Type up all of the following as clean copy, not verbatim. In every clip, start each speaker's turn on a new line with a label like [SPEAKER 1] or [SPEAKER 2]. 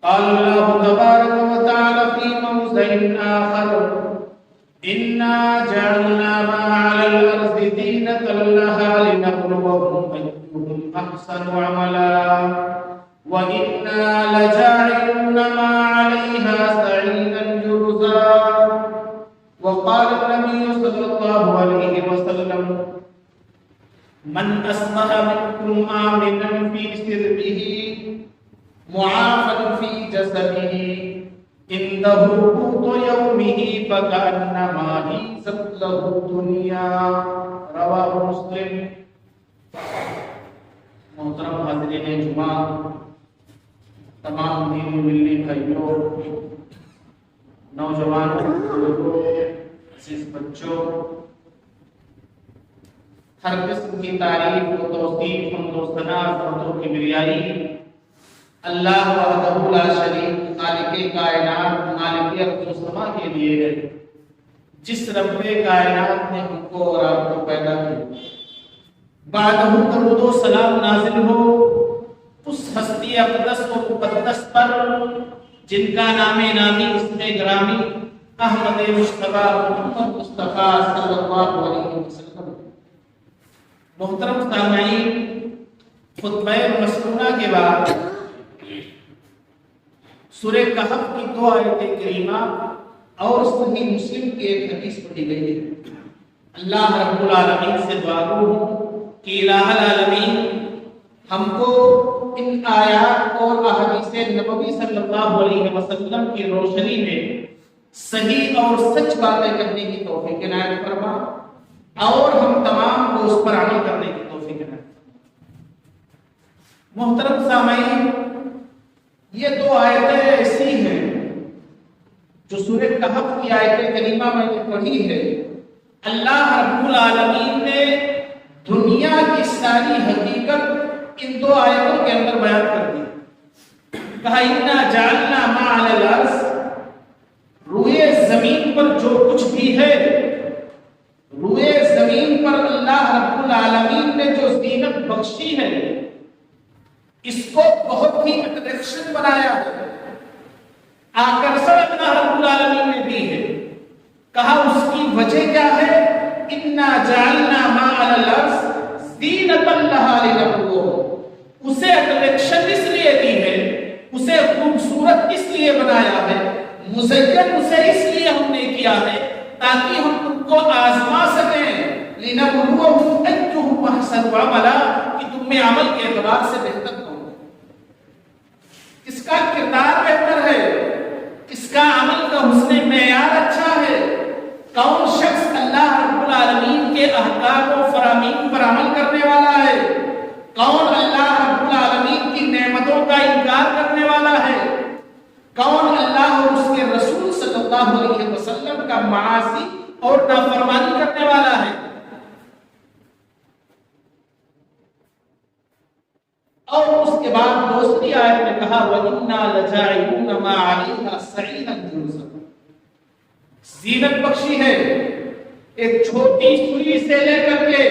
[SPEAKER 1] قال الله تبارك وتعالى في موضع آخر إنا جعلنا ما على الأرض زينة لها لنبلوهم أيهم أحسن عملا وإنا لجاعلون ما عليها صعيدا جرزا. وقال النبي صلى الله عليه وسلم من أصبح منكم آمنا في سربه معافا في جسده عنده قوت يومه فكأنما حيزت له الدنيا. رواه مسلم. محترم حاضرین جمعہ، تمام دین ملنے بھائیوں، نوجوانوں، بزرگوں، عزیز بچوں، ہر قسم کی تعریف و توصیف، حمد و ثنا، عظمت و کبریائی اللہ وحدہ لا شریک، خالق کائنات، مالک ارض و سما کے لیے ہے، جس رب کائنات نے ہم کو اور آپ کو پیدا کیا. بعدہ درود و سلام نازل ہو اس ہستی اقدس و مقدس پر جن کا نام نامی اسم گرامی احمد مصطفیٰ محمد مصطفیٰ صلی اللہ علیہ وسلم. محترم سامعین، خطبہ مسنونہ کے بعد سورہ کہف کی 2 آیت کریمہ اور صحیح مسلم کی ایک حدیث پڑھی گئی ہے. اللہ رب العالمین سے دعا گو ہوں کہ الہ العالمین ہم کو ان آیات اور احادیث نبوی صلی اللہ علیہ وسلم کی روشنی میں صحیح اور سچ باتیں کرنے کی توفیق عنایت فرما اور ہم تمام کو اس پر عمل کرنے کی توفیق عنایت فرما. محترم سامعین، یہ 2 آیتیں ایسی ہیں جو سورہ کہف کی آیت کریمہ میں نے پڑھی ہے. اللہ رب العالمین نے دنیا کی ساری حقیقت ان 2 آیتوں کے اندر بیان کر دی. کہا انا جعلنا ما علی الارض، روئے زمین پر جو کچھ بھی ہے، روئے زمین پر اللہ رب العالمین نے جو زینت بخشی ہے اس کو بہت ہی اٹریکشن بنایا ہے، آکرشن اللہ رب العالمین نے دی ہے. کہا اس کی وجہ کیا ہے؟ انا جعلنا ما علی الارض زینۃ لها لنبلوهم. اسے اٹریکشن اس لیے دی ہے، اسے خوبصورت اس لیے بنایا ہے، مزین اسے اس لیے ہم نے کیا ہے تاکہ ہم ان کو آزما سکیں. لنبلوهم ايهم احسن عملا، کہ تم میں عمل کے اعتبار سے بہتر کون ہے، کس کا کردار بہتر ہے، کس کا عمل کا حسن معیار اچھا ہے، کون شخص اللہ رب العالمین کے احکام و فرامین پر عمل کرنے والا ہے، کون اللہ رب العالمین کی نعمتوں کا انکار کرنے والا ہے، کون اللہ اور اس کے رسول صلی اللہ علیہ وسلم کا معاصی اور نافرمانی کرنے والا ہے. اور اس کے بعد دوسری آیت میں کہا وَإِنَّا لَجَاعِلُونَ مَا عَلَيْهَا صَعِيدًا جُرُزًا. زینت بخشی ہے ایک چھوٹی سوئی سے لے کر کے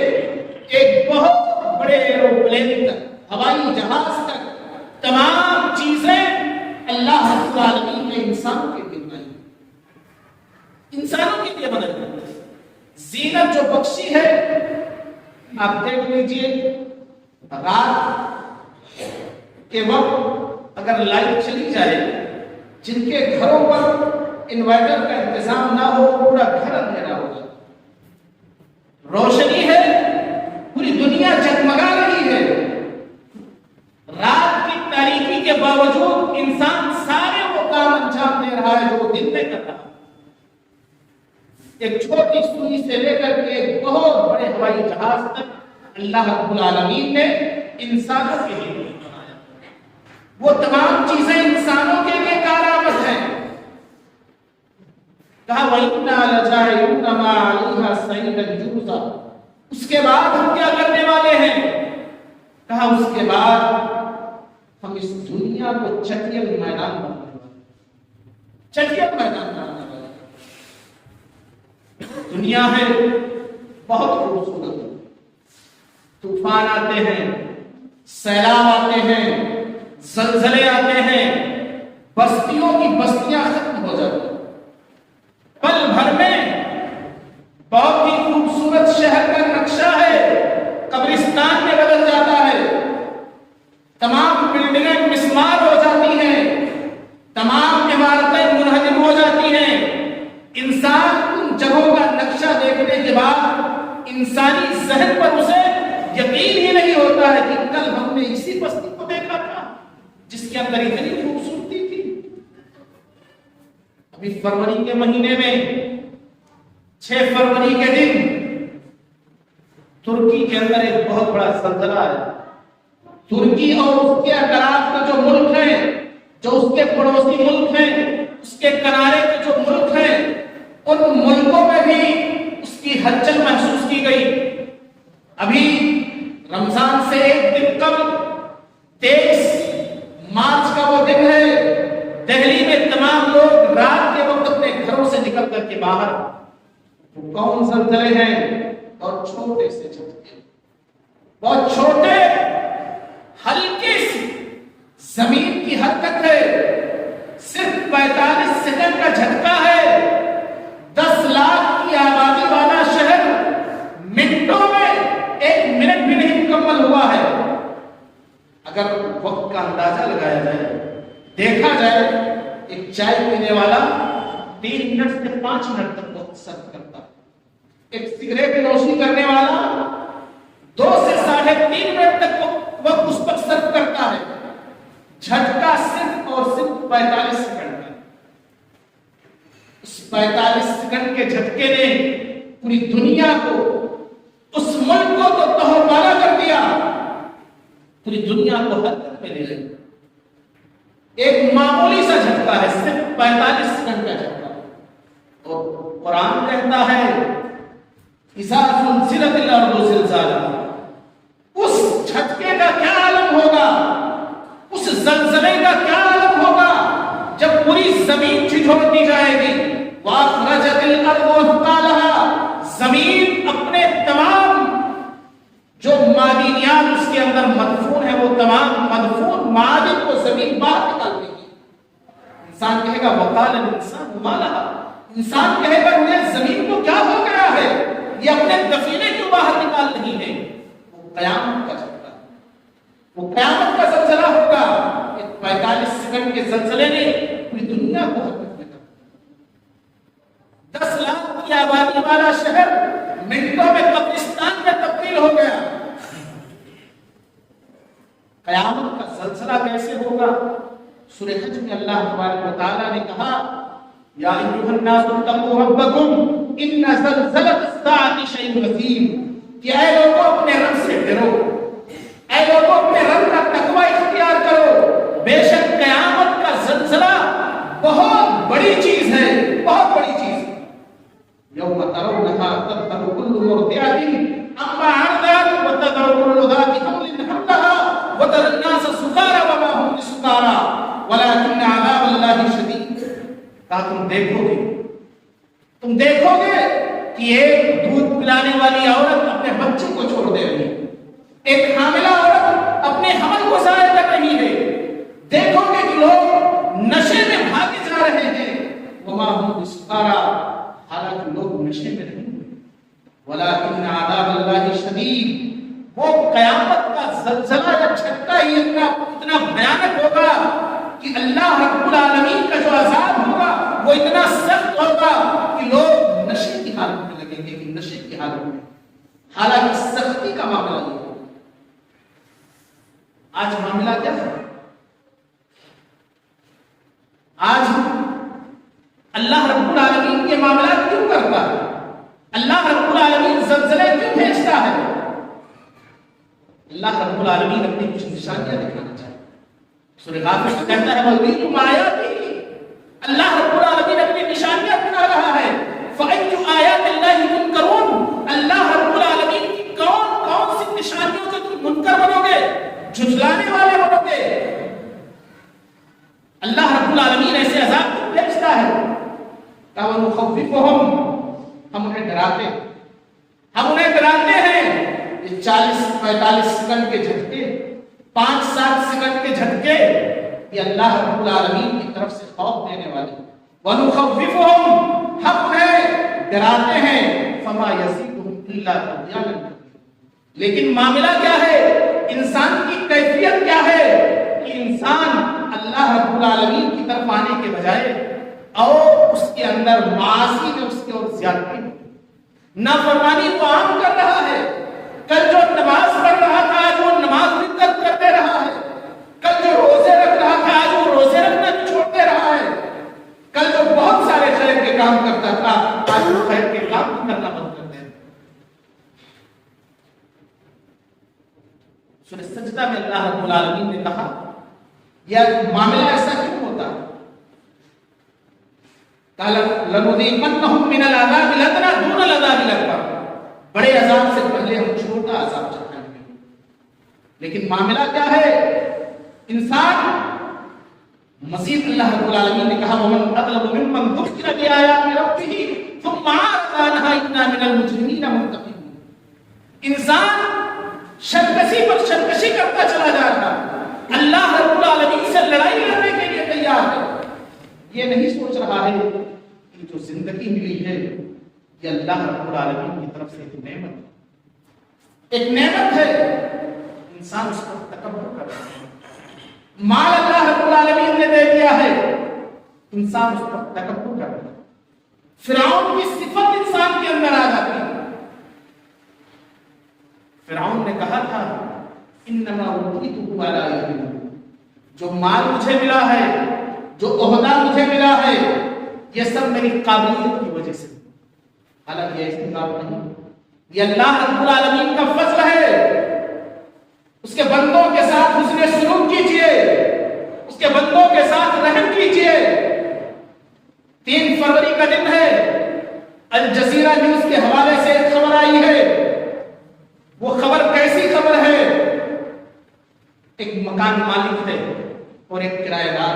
[SPEAKER 1] ایک بہت بڑے ایروپلین تک، ہوائی جہاز تک، تمام چیزیں اللہ رب العالمین نے انسانوں کے لیے بنائی، انسانوں کے لیے بنائی. زینت جو بخشی ہے، آپ دیکھ لیجئے رات کے وقت اگر لائٹ چلی جائے، جن کے گھروں پر انورٹر کا انتظام نہ ہو، پورا گھر اندھیرا ہوگا. روشنی ہے، پوری دنیا جگمگا رہی ہے، رات کی تاریکی کے باوجود انسان سارے وہ کام انجام دے رہا ہے جو وہ دن میں کر رہا ہے. ایک چھوٹی سوئی سے لے کر کے ایک بہت بڑے ہوائی جہاز تک اللہ رب العالمین نے انسانوں کے لیے بنایا. وہ تمام چیزیں انسانوں کے لیے کارآمد ہیں. کہا وَإِنَّا لَجَاعِلُونَ مَا عَلَيْهَا صَعِيدًا جُرُزًا. اس کے بعد ہم کیا کرنے والے ہیں؟ کہا اس کے بعد ہم اس دنیا کو چٹیل میدان بنانے والے ہیں. چٹیل میدان بنانے والے ہیں. دنیا ہے بہت خوبصورت، طوفان آتے ہیں، سیلاب آتے ہیں، زلزلے آتے ہیں، بستیوں کی بستیاں ختم ہو جاتی ہیں، پل بھر میں بہت ہی خوبصورت شہر کا نقشہ ہے قبرستان میں بدل جاتا ہے، تمام بلڈنگیں مسمار ہو جاتی ہیں، تمام عمارتیں منہدم ہو جاتی ہیں۔ انسان ان جگہوں کا نقشہ دیکھنے کے بعد انسانی ذہن پر اسے یقین ہی نہیں ہوتا ہے کہ کل ہم نے اسی بستی کو دیکھا تھا جس کے اندر اتنی خوبصورتی تھی۔ ابھی فروری کے مہینے میں 6 فروری کے دن ترکی کے اندر ایک بہت بڑا زلزلہ ہے۔ ترکی اور اس کے اطراف کے جو ملک ہیں، جو اس کے پڑوسی ملک ہیں، اس کے کنارے کے جو ملک ہیں، ان ملکوں میں بھی اس کی ہلچل محسوس کی گئی۔ ابھی رمضان سے ایک دن قبل 23 مارچ کا وہ دن ہے، دہلی میں تمام لوگ رات کے وقت اپنے گھروں سے نکل کر کے باہر، وہ کون زلزلے ہیں اور چھوٹے سے جھٹکے، بہت چھوٹے ہلکی سی زمین کی حرکت ہے، صرف 45 سیکنڈ کا جھٹکا ہے، 10 لاکھ کی آبادی والا شہر منٹوں میں 1 منٹ بھی نہیں مکمل ہوا ہے۔ اگر وقت کا اندازہ لگایا جائے، دیکھا جائے، ایک چائے پینے والا 3 منٹ سے 5 منٹ تک وقت صرف کرتا ہے، ایک سگریٹ نوشی کرنے والا 2 سے 3.5 منٹ تک وقت اس پر صرف کرتا ہے۔ جھٹکا صرف اور صرف 45 سیکنڈ کا۔ اس 45 سیکنڈ کے جھٹکے نے پوری دنیا کو، اس ملک کو تو تہوبالا کر دیا، پوری دنیا کو حرکت میں لے گئی۔ ایک معمولی سا جھٹکا ہے، صرف 45 سیکنڈ کا جھٹکا، اور قرآن کہتا ہے اذا زلزلت الارض زلزالها، اس جھٹکے کا کیا عالم ہوگا، اس زلزلے کا کیا عالم ہوگا جب پوری زمین جھنجھوڑ دی جائے گی۔ واخرجت الارض اثقالها، زمین اپنے تمام جو معدنیات اس کے اندر مدفون ہے، وہ تمام مدفون معادن کو زمین باہر نکال دے گی۔ انسان کہے گا وقال الانسان ما لها، انسان کہے گا انہیں زمین کو کیا ہو گیا ہے، یہ اپنے دفینے کیوں باہر نکال رہی ہے۔ وہ قیامت کا جھٹکا، وہ قیامت کا زلزلہ ہوگا۔ 45 سیکنڈ کے زلزلے نے پوری دنیا کو حرکت میں کر دیا۔ 10 لاکھ کی آبادی والا شہر منٹوں میں قبرستان میں تبدیل ہو گیا۔ قیامت کا زلزلہ کیسے ہوگا؟ سورہ حج میں اللہ تبارک و تعالی نے کہا یا ایھا الناس اتقوا ربکم ان زلزلۃ الساعۃ شیء عظیم، کہ اے لوگوں اپنے رب سے ڈرو، اے لوگوں اپنے رب کا تقوی اختیار کرو، بے شک قیامت کا زلزلہ بہت بڑی چیز ہے، بہت بڑی چیز ہے۔ یوم ترونھا تذہل کل مرضعۃ عما ارضعت وتضع كل ذات حمل حملها وترى الناس سکارى وما هم بسکارى ولكن عذاب اللہ شدید۔ کہا تم دیکھو گے کہ ایک دودھ پلانے والی عورت اپنے بچے کو چھوڑ دے رہی ہے، ایک حاملہ عورت اپنے حمل کو ضائع کر رہی ہے، دیکھو گے کہ لوگ نشے میں بھاگے جا رہے ہیں، وما هم بسکارى، حالانکہ لوگ نشے میں نہیں ہیں، ولكن عذاب اللہ شدید، وہ قیامت کا زلزلہ یا جھٹکا ہی اتنا بھیانک ہوگا کہ اللہ رب العالمین کا جو عذاب ہوگا وہ اتنا سخت ہوگا کہ لوگ نشے کی حالت میں لگیں گے، کہ نشے کی حالت میں، حالانکہ سختی کا معاملہ یہ ہوگا۔ آج معاملہ کیا ہے؟ آج اللہ رب العالمین کے معاملات کیوں کرتا ہے؟ اللہ رب العالمین زلزلے کیوں بھیجتا ہے؟ اللہ رب العالمین اپنی کچھ نشانیاں دکھانا چاہتا ہے۔ سورہ غافر میں کہتا ہے وَيُرِيكُمْ آيَاتِهِ، اللہ رب العالمین اپنی نشانیاں دکھا رہا ہے۔ فَأَيُّ آيَاتِ اللَّهِ تُنْكَرُونَ، اللہ رب العالمین کی کون سی نشانیوں سے تم منکر بنو گے، جھٹلانے والے بنو گے؟ اللہ رب العالمین ایسے عذاب کیوں بھیجتا ہے؟ وَنُخَوِّفُهُمْ، ہم انہیں ڈراتے ہیں، ہم انہیں ڈراتے ہیں۔ یہ 40-45 سیکنڈ کے جھٹکے، 5-7 سیکنڈ کے جھٹکے یہ اللہ رب العالمین کی طرف سے خوف دینے والے وَنُخَوِّفُهُمْ ہم ہے ڈراتے ہیں فما يَزِيدُهُمْ إِلَّا طُغْيَانًا لیکن معاملہ کیا ہے انسان کی کیفیت کیا ہے کہ انسان اللہ رب العالمین کی طرف آنے کے بجائے اور اس کے اندر معاصی میں اس کی اور زیادتی نافرمانی کو عام کر رہا ہے کل جو نماز پڑھ رہا تھا آج وہ نماز بھی ترک کرتے رہا ہے کل جو روزے رکھ رہا تھا آج وہ روزے رکھنا چھوڑتے رہا ہے کل جو بہت سارے خیر کے کام کرتا تھا آج وہ خیر کے کام بھی کرنا بند کر دے سورہ سجدہ میں اللہ رب العالمین نے کہا یہ معاملہ ایسا کیوں ہوتا ہے لَنُذِيقَنَّهُم مِّنَ الْعَذَابِ الْأَدْنَىٰ دُونَ الْعَذَابِ الْأَكْبَرِ بڑے عذاب سے پہلے ہم چھوٹا عذاب چکھائیں گے لیکن معاملہ کیا ہے انسان مزید اللہ رب العالمین نے کہا وَمَنْ أَظْلَمُ مِمَّنْ ذُكِّرَ بِآيَاتِ رَبِّهِ ثُمَّ أَعْرَضَ عَنْهَا إِنَّا مِنَ الْمُجْرِمِينَ مُنتَقِمُونَ انسان سرکشی پر سرکشی کرتا چلا جا رہا اللہ رب العالمین سے لڑائی لڑنے کے لیے تیار ہے یہ نہیں سوچ رہا ہے کہ جو زندگی ملی ہے یہ اللہ رب العالمین کی طرف سے ایک نعمت ہے انسان اس پر تکبر کر رہا ہے مال اللہ رب العالمین نے دے دیا ہے انسان اس پر تکبر کر رہا ہے فرعون کی صفت انسان کے اندر آ جاتی ہے فرعون نے کہا تھا انما اوتیتہ علی علم جو مال مجھے ملا ہے جو عہدہ مجھے ملا ہے یہ سب میری قابلیت کی وجہ سے حالانکہ یہ ایسی بات نہیں یہ اللہ رب العالمین کا فضل ہے اس کے بندوں کے ساتھ حسن سلوک کیجئے اس کے بندوں کے ساتھ رحم کیجئے 3 فروری کا دن ہے الجزیرہ نیوز کے حوالے سے ایک خبر آئی ہے وہ خبر کیسی خبر ہے ایک مکان مالک ہے اور ایک کرایہ دار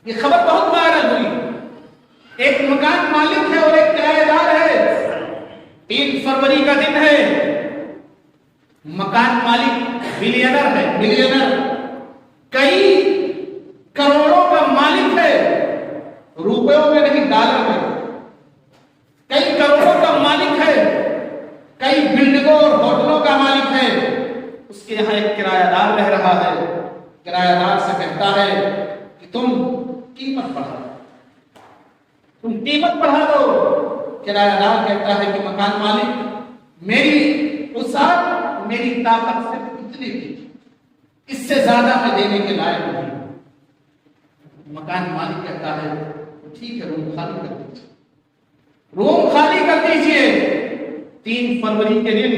[SPEAKER 1] یہ خبر بہت وائرل ہوئی ایک مکان مالک ہے اور ایک کرایہ دار ہے 3 فروری کا دن ہے مکان مالک بلینر ہے بلینر کئی کروڑوں کا مالک ہے روپیوں میں نہیں ڈالر میں کئی کروڑوں کا مالک ہے کئی بلڈنگوں اور ہوٹلوں کا مالک ہے اس کے یہاں ایک کرایہ دار رہ رہا ہے کرایہ دار سے کہتا ہے کہ تم قیمت بڑھا دو کرایہ دار کہتا ہے کہ مکان مالک میری وسعت میری طاقت سے اتنی تھی اس سے زیادہ میں دینے کے لائق نہیں مکان مالک کہتا ہے ٹھیک ہے روم خالی کر دیجیے روم خالی کر دیجیے 3 فروری کے دن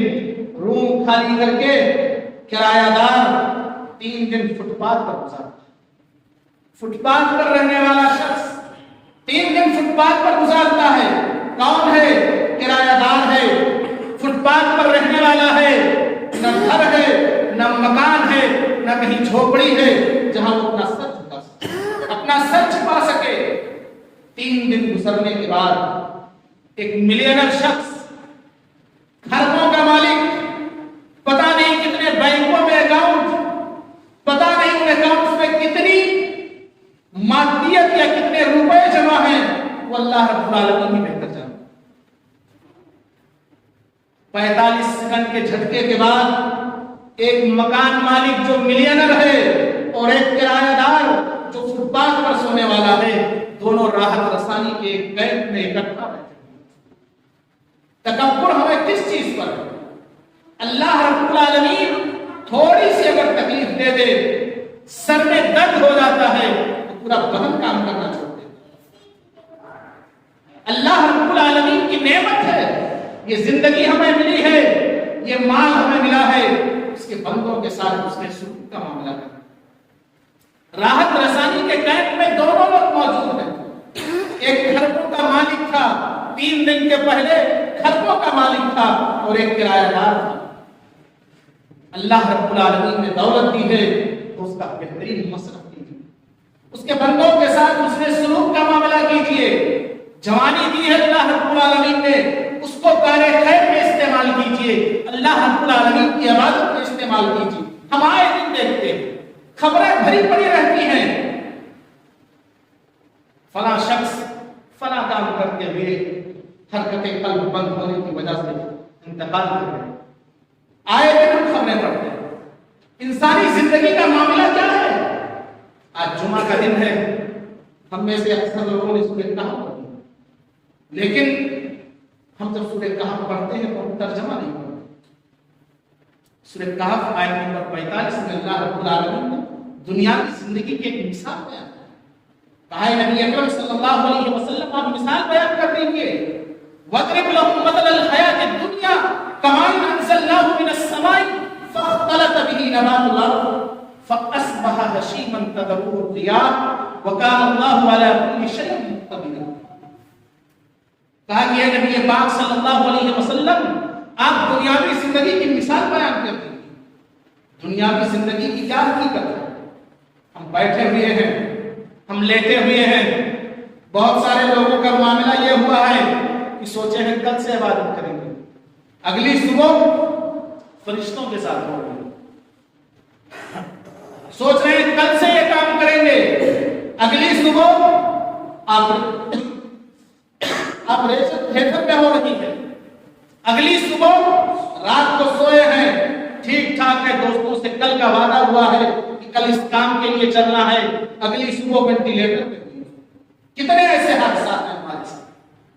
[SPEAKER 1] روم خالی کر کے کرایہ دار 3 دن فٹ پاتھ پر گزارتا فٹ پاتھ پر رہنے والا شخص 3 دن فٹ پاتھ پر گزارتا ہے کون ہے کرایہ دار ہے فٹ پاتھ پر رہنے والا ہے نہ گھر ہے نہ مکان ہے نہ کہیں جھوپڑی ہے جہاں وہ اپنا سر چھپا سکے 3 دن گزرنے کے بعد ایک ملینر شخص گھروں کا مالک پتہ نہیں کتنے بینکوں میں اکاؤنٹ پتہ نہیں ان اکاؤنٹس میں کتنی مادیت یا کتنے روپے جمع ہیں وہ اللہ رب العالمین ہی بہتر جانتا 45 سیکنڈ کے جھٹکے کے بعد ایک مکان مالک جو ملینر ہے اور ایک کرایہ دار جو فٹ پاتھ پر سونے والا ہے دونوں راحت رسانی کے ایک کیمپ میں اکٹھا بیٹھے تکبر ہمیں کس چیز پر اللہ رب العالمین تھوڑی سی اگر تکلیف دے دے سر میں درد ہو جاتا ہے تو پورا بدن کام کرنا چھوڑ دیتا اللہ رب العالمین کی نعمت ہے یہ زندگی ہمیں ملی ہے یہ مال ہمیں ملا ہے اس کے بندوں کے ساتھ اس نے سلوک کا معاملہ کرنا راحت رسانی کے کیمپ میں دونوں لوگ موجود ہیں ایک گھروں کا مالک تھا 3 دن کے پہلے گھروں کا مالک تھا اور ایک کرایہ دار تھا اللہ رب العالمین نے دولت دی ہے تو اس کا بہترین مصرف کیجیے اس کے بندوں کے ساتھ اس نے سلوک کا معاملہ کیجیے جوانی دی ہے اللہ رب العالمین نے اس کو کار خیر میں استعمال کیجیے اللہ رب العالمین کی عبادت میں استعمال کیجیے ہم آئے دن دیکھتے ہیں خبریں بھری پڑی رہتی ہیں، فلاں شخص فلاں کام کرتے ہوئے حرکتیں قلب بند ہونے کی وجہ سے انتقال کر رہے ہیں، آئے دن ہم خبریں پڑھتے ہیں۔ انسانی زندگی کا معاملہ کیا ہے؟ آج جمعہ کا دن ہے، ہم میں سے اکثر لوگوں نے سورہ کہف پڑھی، لیکن ہم جب سورہ کہف پڑھتے ہیں تو ہم ترجمہ نہیں پڑھتے۔ سورہ کہف آیت نمبر 45 میں اللہ رب العالمین نے دنیا کی زندگی کی ایک مثال بیان کی۔ کہا ہے نبی اکرم صلی اللہ علیہ وسلم آپ مثال بیان کر دیجئے، وَاضْرِبْ لَهُم مَثَلَ الْحَيَاةِ الدُّنْيَا كَمَاءٍ أَنزَلْنَاهُ مِنَ السَّمَاءِ فَاخْتَلَطَ بِهِ نَبَاتُ الْأَرْضِ فَأَصْبَحَ هَشِيمًا تَذْرُوهُ الرِّيَاحُ وَكَانَ اللَّهُ عَلَى كُلِّ شَيْءٍ مُقْتَدِرًا۔ کہا کہ اے نبی پاک صلی اللہ علیہ وسلم آپ دنیاوی زندگی کی مثال بیان کر دیجئے۔ دنیاوی زندگی کی کیا حقیقت ہے؟ ہم بیٹھے ہوئے ہیں، ہم لیٹے ہوئے ہیں، بہت سارے لوگوں کا معاملہ یہ ہوا ہے کہ سوچے ہیں کل سے عبادت کریں گے، اگلی صبح فرشتوں کے ساتھ ہوں گے، سوچ رہے ہیں کل سے یہ کام کریں گے، اگلی صبح تھیٹر میں ہو رہی ہے، اگلی صبح رات کو سوئے ہیں ٹھیک ٹھاک ہے، دوستوں سے کل کا وعدہ ہوا ہے کہ کل اس کام کے لیے چلنا ہے، اگلی صبح وینٹیلیٹر پہ۔ کتنے ایسے حادثات ہیں ہمارے ساتھ،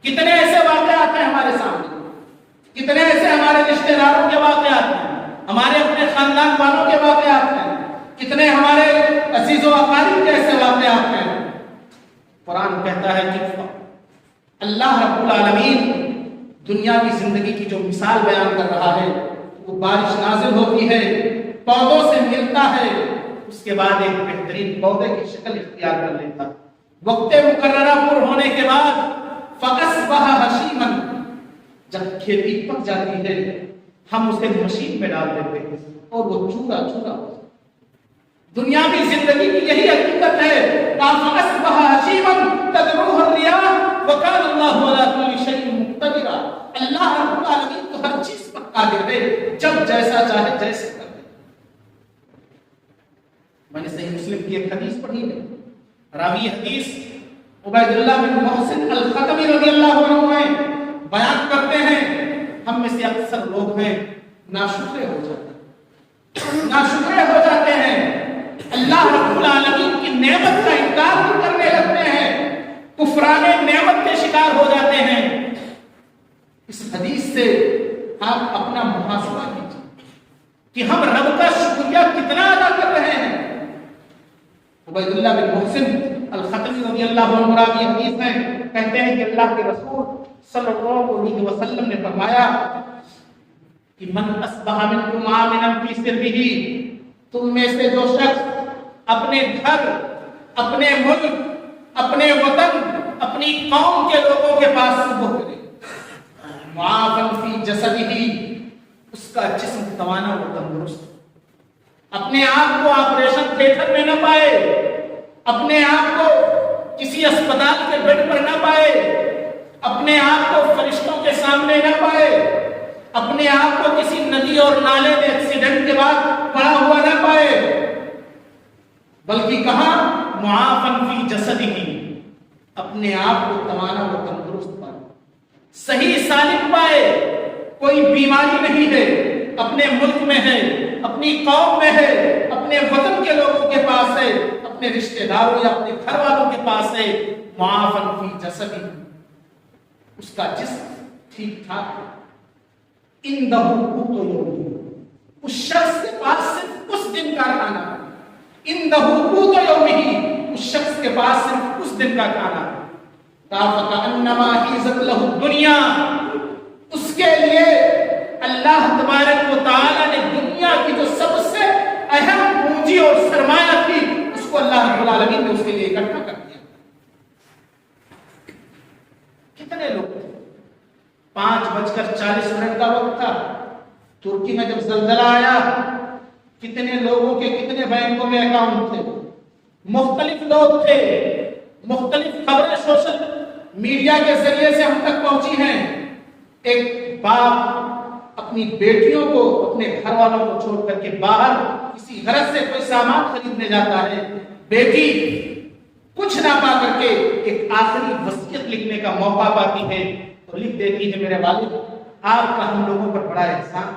[SPEAKER 1] کتنے ایسے واقعات ہیں ہمارے سامنے، کتنے ایسے ہمارے رشتہ داروں کے واقعات ہیں، ہمارے اپنے خاندان والوں کے واقعات ہیں، کتنے ہمارے عزیز و اقارب کے ایسے واقعات ہیں۔ قرآن کہتا ہے کہ اللہ رب العالمین دنیاوی زندگی کی جو مثال بیان کر رہا ہے، وہ بارش نازل ہوتی ہے، پودوں سے ملتا ہے، اس کے بعد ایک بہترین پودے کی شکل اختیار کر لیتا ہے، وقت مقررہ پر ہونے کے بعد فَأَصْبَحَ هَشِيمًا، جب کھیتی پک جاتی ہے ہم اسے مشین میں ڈال دیتے ہیں اور وہ چورا چورا ہو جاتا ہے۔ دنیاوی زندگی کی یہی حقیقت ہے، فَأَصْبَحَ هَشِيمًا تَذْرُوهُ الرِّيَاحُ وَكَانَ اللَّهُ عَلَى كُلِّ شَيْءٍ مُقْتَدِرًا۔ اللہ رب العالمین تو ہر چیز پر قادر ہے، جب جیسا چاہے جیسے کر دے۔ میں نے صحیح مسلم کی ایک حدیث پڑھی ہے، راوی حدیث عبید اللہ بن محسن الختمی رضی اللہ عنہ ہیں، بیان کرتے ہیں ہم میں سے اکثر لوگ ہیں ناشکرے ہو جاتے ہیں، ناشکرے ہو جاتے ہیں، اللہ رب العالمین کی نعمت کا انکار بھی کرنے لگتے ہیں، کفران نعمت کے شکار ہو جاتے ہیں۔ اس حدیث سے آپ اپنا محاسبہ کیجیے کہ ہم رب کا شکریہ کتنا ادا کر رہے ہیں۔ عبید اللہ بن محسن الختمی رضی اللہ عنہ راوی حدیث ہیں، کہتے ہیں کہ اللہ کے رسول صلی اللہ علیہ وسلم نے فرمایا کہ من اصبح منکم آمنا فی سربہ، تم میں سے جو شخص اپنے گھر، اپنے ملک، اپنے وطن، اپنی قوم کے لوگوں کے پاس صبح کرے، معافن فی جسدہ، اس کا جسم توانا و تندرست، اپنے آپ کو آپریشن تھیٹر میں نہ پائے، اپنے آپ کو کسی اسپتال کے بیڈ پر نہ پائے، اپنے آپ کو فرشتوں کے سامنے نہ پائے، اپنے آپ کو کسی ندی اور نالے میں ایکسیڈنٹ کے بعد پڑا ہوا نہ پائے، بلکہ کہا معافن فی جسدہ، اپنے آپ کو توانا و تندرست پائے، صحیح سالم پائے، کوئی بیماری نہیں ہے، اپنے ملک میں ہے، اپنی قوم میں ہے، اپنے وطن کے لوگوں کے پاس ہے، اپنے رشتہ داروں یا اپنے گھر والوں کے پاس ہے، معافن فی جسدہ، اس کا جسم ٹھیک ٹھاک ہے، اندہ قوت یوم، اس شخص کے پاس صرف اس دن کا کھانا ہے، اندہ قوت یوم، اس شخص کے پاس صرف اس دن کا کھانا ہے، فَكَأَنَّمَا حِيزَتْ لَهُ الدُّنْيَا، اس کے لیے اللہ تبارک و تعالی نے دنیا کی جو سب سے اہم پونجی اور سرمایہ تھی اس کو اللہ رب العالمین نے اس کے لیے اکٹھا کر دیا۔ کتنے لوگ تھے؟ 5:40 کا وقت تھا، ترکی میں جب زلزلہ آیا کتنے لوگوں کے کتنے بینکوں میں اکاؤنٹ تھے، مختلف لوگ تھے، مختلف خبریں سوشل میڈیا کے ذریعے سے ہم تک پہنچی ہیں۔ ایک باپ اپنی بیٹیوں کو اپنے گھر والوں کو چھوڑ کر کے باہر کسی غرض سے کوئی سامان خریدنے جاتا ہے، بیٹی کچھ نہ پا کر کے ایک آخری وصیت لکھنے کا موقع پاتی ہے تو لکھ دیتی ہے، میرے والد آپ کا ہم لوگوں پر بڑا احسان،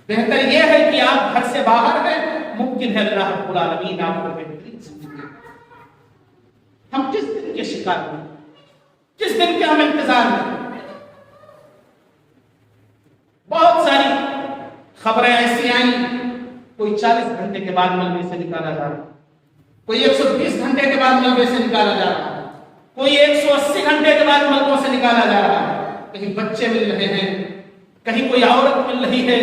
[SPEAKER 1] بہتر یہ ہے کہ آپ گھر سے باہر ہیں، ممکن ہے اللہ رب العالمین آپ کو بہترین زندگی دے۔ ہم کس دن کے شکار ہیں، کس دن کے ہم انتظار میں؟ بہت ساری خبریں ایسی آئیں، کوئی 40 گھنٹے کے بعد ملبے سے نکالا جا رہا، کوئی 120 گھنٹے کے بعد ملبے سے نکالا جا رہا ہے، کوئی 180 گھنٹے کے بعد ملبوں سے نکالا جا رہا ہے، کہیں بچے مل رہے ہیں، کہیں کوئی عورت مل رہی ہے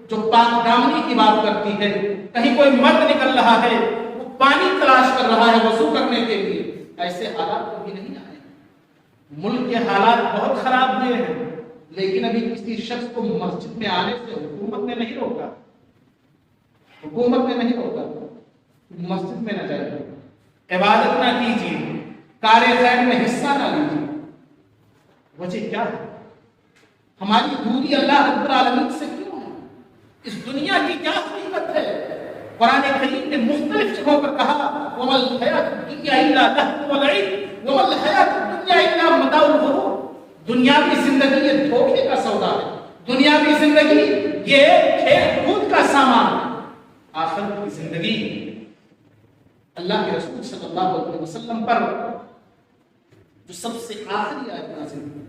[SPEAKER 1] جو پاک دامنی کی بات کرتی ہے، کہیں کوئی مرد نکل رہا ہے وہ پانی تلاش کر رہا ہے وضو کرنے کے لیے۔ ایسے حالات کبھی نہیں آئے، ملک کے حالات بہت خراب ہوئے ہیں، لیکن ابھی کسی شخص کو مسجد میں آنے سے حکومت نے نہیں روکا، حکومت نے نہیں روکا، مسجد میں نہ جائیے، عبادت نہ کیجیے، کار خیر میں حصہ نہ لیجیے۔ وجہ کیا ہے؟ ہماری دوری اللہ رب العالمین سے کیوں ہے؟ اس دنیا کی کیا حقیقت ہے؟ قرآن کریم نے مختلف جگہوں پر کہا وَمَا الْحَيَاةُ الدُّنْيَا إِلَّا لَهْوٌ وَلَعِبٌ وَمَا الْحَيَاةُ الدُّنْيَا إِلَّا مَتَاعُ الْغُرُورِ۔ دنیاوی زندگی یہ دھوکے کا سودا ہے، دنیاوی زندگی یہ کھیل کود کا سامان ہے، آخرت کی زندگی اللہ کے رسول صلی اللہ علیہ وسلم پر جو سب سے آخری آیت نازل ہوئی،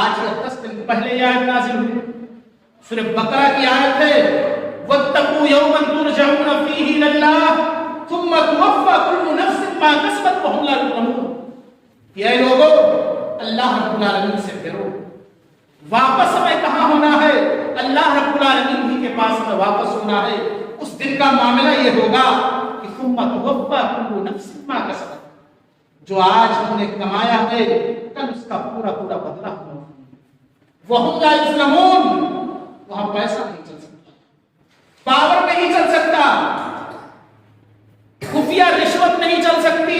[SPEAKER 1] آج یا 10 دن پہلے یہ آیت نازل ہوئی، سورہ بقرہ کی آیت ہے وَاتَّقُوا يَوْمًا تُرْجَعُونَ فِيهِ إِلَى اللَّهِ ثُمَّ تُوَفَّى كُلُّ نَفْسٍ مَا كَسَبَتْ وَهُمْ لَا يُظْلَمُونَ۔ یہ لوگوں اللہ رب العالمین سے پھرو، واپس ہمیں کہاں ہونا ہے؟ اللہ رب العالمین ہی کے پاس ہمیں واپس ہونا ہے۔ اس دن کا معاملہ یہ ہوگا کہ ثُمَّ تُوَفَّى كُلُّ نَفْسٍ مَا كَسَبَتْ، جو آج ہم نے کمایا ہے کل اس کا پورا پورا بدلہ ہوگا۔ وَهُمْ لَا يُظْلَمُونَ، وہاں پیسہ نہیں چل سکتا، پاور نہیں چل سکتا، خفیہ رشوت نہیں چل سکتی،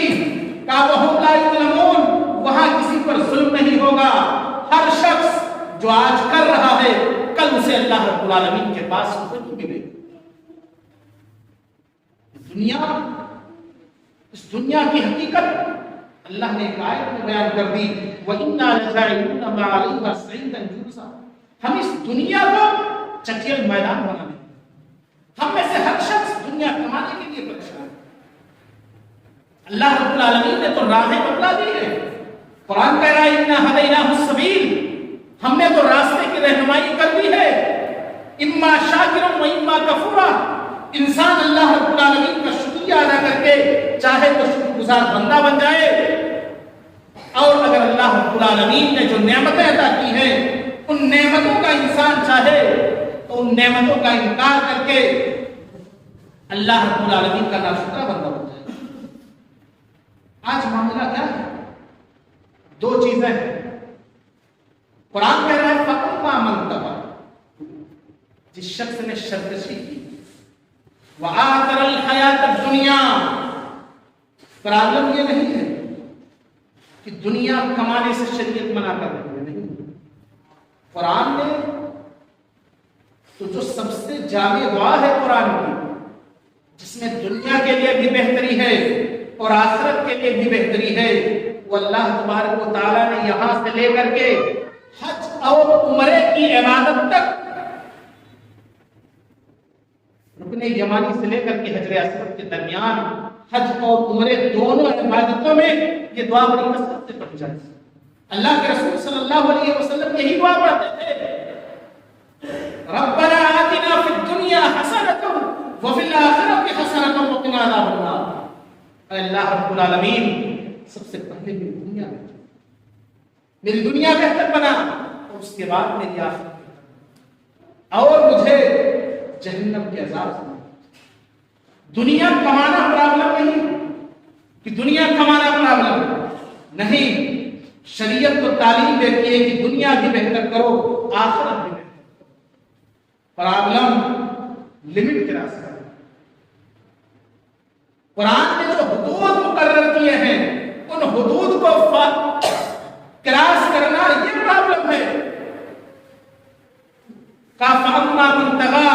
[SPEAKER 1] کہا وَهُمْ لَا يُظْلَمُونَ، وہاں کسی پر ظلم نہیں ہوگا۔ ہر شخص جو آج کر رہا ہے کل اسے اللہ رب العالمین کے پاس نہیں ملے گا۔ اس دنیا کی حقیقت اللہ نے ایک آیت میں بیان کر دی وَإِنَّا لَجَاعِلُونَ مَا عَلَيْهَا صَعِيدًا جُرُزًا، ہم اس دنیا کو چٹیل میدان بنا دیں گے۔ ہم میں سے ہر شخص دنیا کمانے کے لیے پریشان ہے، اللہ رب العالمین نے تو راہیں بتلا دی ہے، قرآن کہہ رہا ہے اِنَّا هَدَيْنَاهُ السَّبِيلَ، ہم نے تو راستے کی رہنمائی کر دی ہے، اِمَّا شَاكِرًا وَإِمَّا كَفُورًا۔ انسان اللہ رب العالمین کا شکریہ ادا کر کے چاہے تو شکر گزار بندہ بن جائے، اور اگر اللہ رب العالمین نے جو نعمتیں عطا کی ہیں ان نعمتوں کا انسان چاہے تو ان نعمتوں کا انکار کر کے اللہ رب العالمین کا ناشکرا بندہ بن جائے۔ آج معاملہ کیا ہے؟ دو چیزیں ہیں، قرآن کہہ رہا ہے فَأَمَّا مَن طَغَىٰ، جس شخص نے سرکشی کی، وَآثَرَ الْحَيَاةَ الدُّنْيَا، پرابلم یہ نہیں ہے کہ دنیا کمانے سے شریعت منع کر رہی ہے، نہیں، قرآن نے تو جو سب سے جامع دعا ہے قرآن کی، جس میں دنیا کے لیے بھی بہتری ہے اور آخرت کے لیے بھی بہتری ہے، وہ اللہ تبارک و تعالیٰ نے یہاں سے لے کر کے حج اور عمرے کی عبادت تک، رکن یمانی سے لے کر کے حجر اسود کے درمیان حج اور عمرے دونوں عبادتوں میں یہ دعا بڑی کثرت سے پڑھی جاتی ہے۔ اللہ کے رسول صلی اللہ علیہ وسلم یہی دعا پڑھتے تھے، ربنا آتنا فی الدنیا حسنۃ وفی الآخرۃ حسنۃ وقنا عذاب النار۔ اے اللہ رب العالمین، سب سے پہلے میری دنیا بہتر بنا اور اس کے بعد میری آخرت بہتر، اور مجھے جہنم کے عذاب سے۔ دنیا کمانا پرابلم نہیں کہ دنیا کمانا پرابلم نہیں، شریعت تو تعلیم دیتی ہے کہ دنیا بھی بہتر کرو آخرت بھی بہتر کرو، پرابلم لمٹ کراس کرو۔ قرآن نے جو حدود مقرر کیے ہیں ان حدود کو کراس کرنا یہ پرابلم ہے۔ فَأَمَّا مَن طَغَىٰ،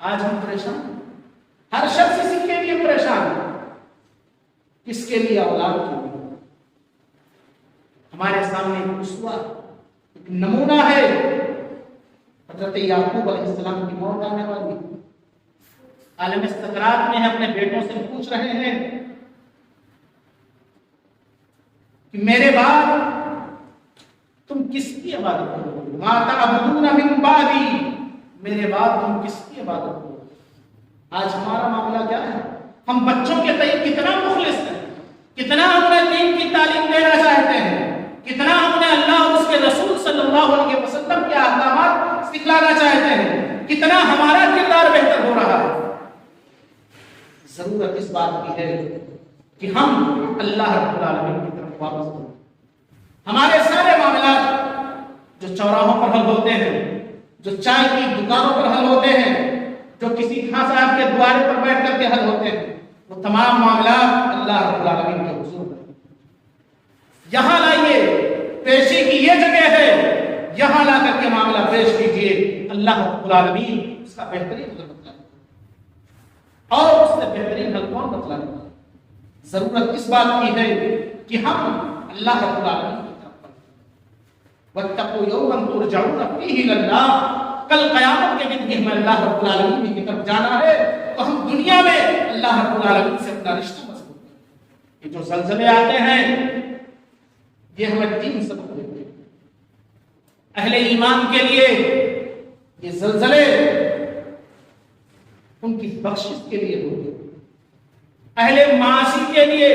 [SPEAKER 1] آج ہم پریشان ہیں، ہر شخص اسی کے لیے پریشان ہے. کس کے لیے؟ اولاد کے لیے. ہمارے سامنے ایک اسوہ، ایک نمونہ ہے. حضرت یعقوب علیہ السلام کی موت آنے والی، عالم سکرات میں ہے، اپنے بیٹوں سے پوچھ رہے ہیں کہ میرے بعد تم کس کی عبادت کرو گے؟ ما تعبدون من بعدی، میرے بعد تم کس کی عبادت کرو گے؟ آج ہمارا معاملہ کیا ہے؟ ہم بچوں کے تئیں کتنا مخلص ہیں، کتنا ہم انہیں دین کی تعلیم دینا چاہتے ہیں، کتنا ہم انہیں اللہ اور اس کے رسول صلی اللہ علیہ وسلم کے احکامات سکھلانا چاہتے ہیں، کتنا ہمارا کردار بہتر ہو رہا ہے. ضرورت اس بات کی ہے کہ ہم اللہ رب العالمین کی طرف واپس ہوں. ہمارے سارے معاملات جو چوراہوں پر حل ہوتے ہیں، جو چائے کی دکانوں پر حل ہوتے ہیں، جو کسی خاں صاحب کے دوارے پر بیٹھ کر کے حل ہوتے ہیں، وہ تمام معاملات اللہ رب العالمین کے حضور میں. یہاں لائیے، پیشی کی یہ جگہ ہے، یہاں لا کر کے معاملہ پیش کیجئے. اللہ رب العالمین اس کا بہترین حل بتلائے اور اس سے بہترین حل کون بتلائے. ضرورت اس بات کی ہے کہ ہم اللہ رب العالمین کی طرف بڑھیں. وَاتَّقُوا يَوْمًا تُرْجَعُونَ فِيهِ إِلَى اللَّهِ، کل قیامت کے دن بھی ہمیں اللہ رب العالمین کی طرف جانا ہے، تو ہم دنیا میں اللہ رب العالمین سے اپنا رشتہ مضبوط کریں. یہ جو زلزلے آتے ہیں یہ ہمیں دین سبق دیتے ہیں. اہل ایمان کے لیے یہ زلزلے ان کی بخشش کے لیے ہوتے ہیں، اہل معاصی کے لیے،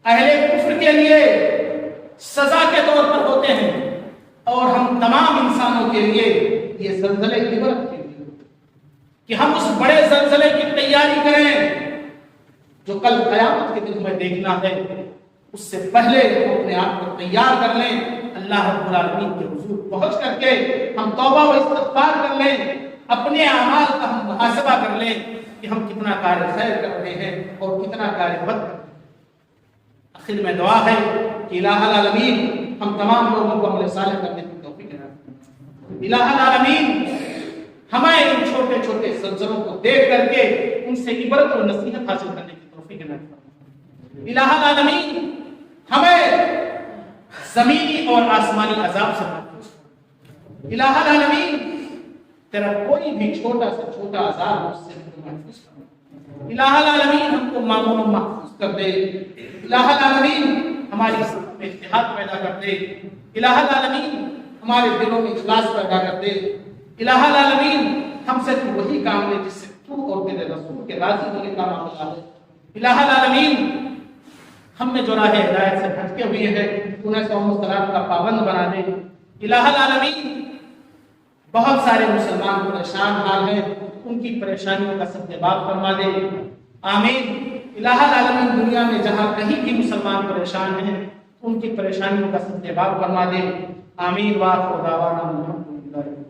[SPEAKER 1] اہل کفر کے لیے سزا کے طور پر ہوتے ہیں، اور ہم تمام انسانوں کے لیے یہ زلزلے عبرت کے لیے کہ ہم اس بڑے زلزلے کی تیاری کریں جو کل قیامت کے دن ہمیں دیکھنا ہے. اس سے پہلے ہم اپنے آپ کو تیار کر لیں، اللہ رب العالمین کے حضور پہنچ کر کے ہم توبہ و استغفار کر لیں، اپنے اعمال کا ہم محاسبہ کر لیں کہ ہم کتنا کار خیر کر رہے ہیں اور کتنا کار بد کر رہے ہیں. آخر میں دعا ہے کہ الہ العالمین ہم تمام لوگوں کو عمل صالح کرنے کی توفیق عطا فرمائے. الہ العالمین ہمیں ان چھوٹے چھوٹے زلزلوں کو دیکھ کر کے ان سے عبرت اور نصیحت حاصل کرنے کی توفیق عطا فرمائے. الہ العالمین ہمیں زمینی اور آسمانی عذاب سے محفوظ کرے. الہ العالمین تیرا کوئی بھی چھوٹا سے چھوٹا عذاب اس سے محفوظ کرے. الہ العالمین ہم کو معمول محفوظ کر دے. الہ العالمین ہماری صحبت میں اتحاد پیدا کر دے. الہ العالمین ہمارے دلوں میں اخلاص پیدا کر دے. الہ العالمین ہم سے تو وہی کام لے جس سے تو اور تیرے رسول کے راضی ہونے کا معاملہ ہے. الہ العالمین ہم نے جو راہ ہدایت سے بھٹکے ہوئے ہیں انہیں صوم و صلات کا پابند بنا دے. الہ العالمین بہت سارے مسلمان پریشان حال ہیں، ان کی پریشانیوں کا سدباب فرما دے. آمین. الہ العالمین دنیا میں جہاں کہیں بھی مسلمان پریشان ہیں ان کی پریشانیوں کا سدباب فرما دے. آمین. وآخر دعوانا الحمدللہ.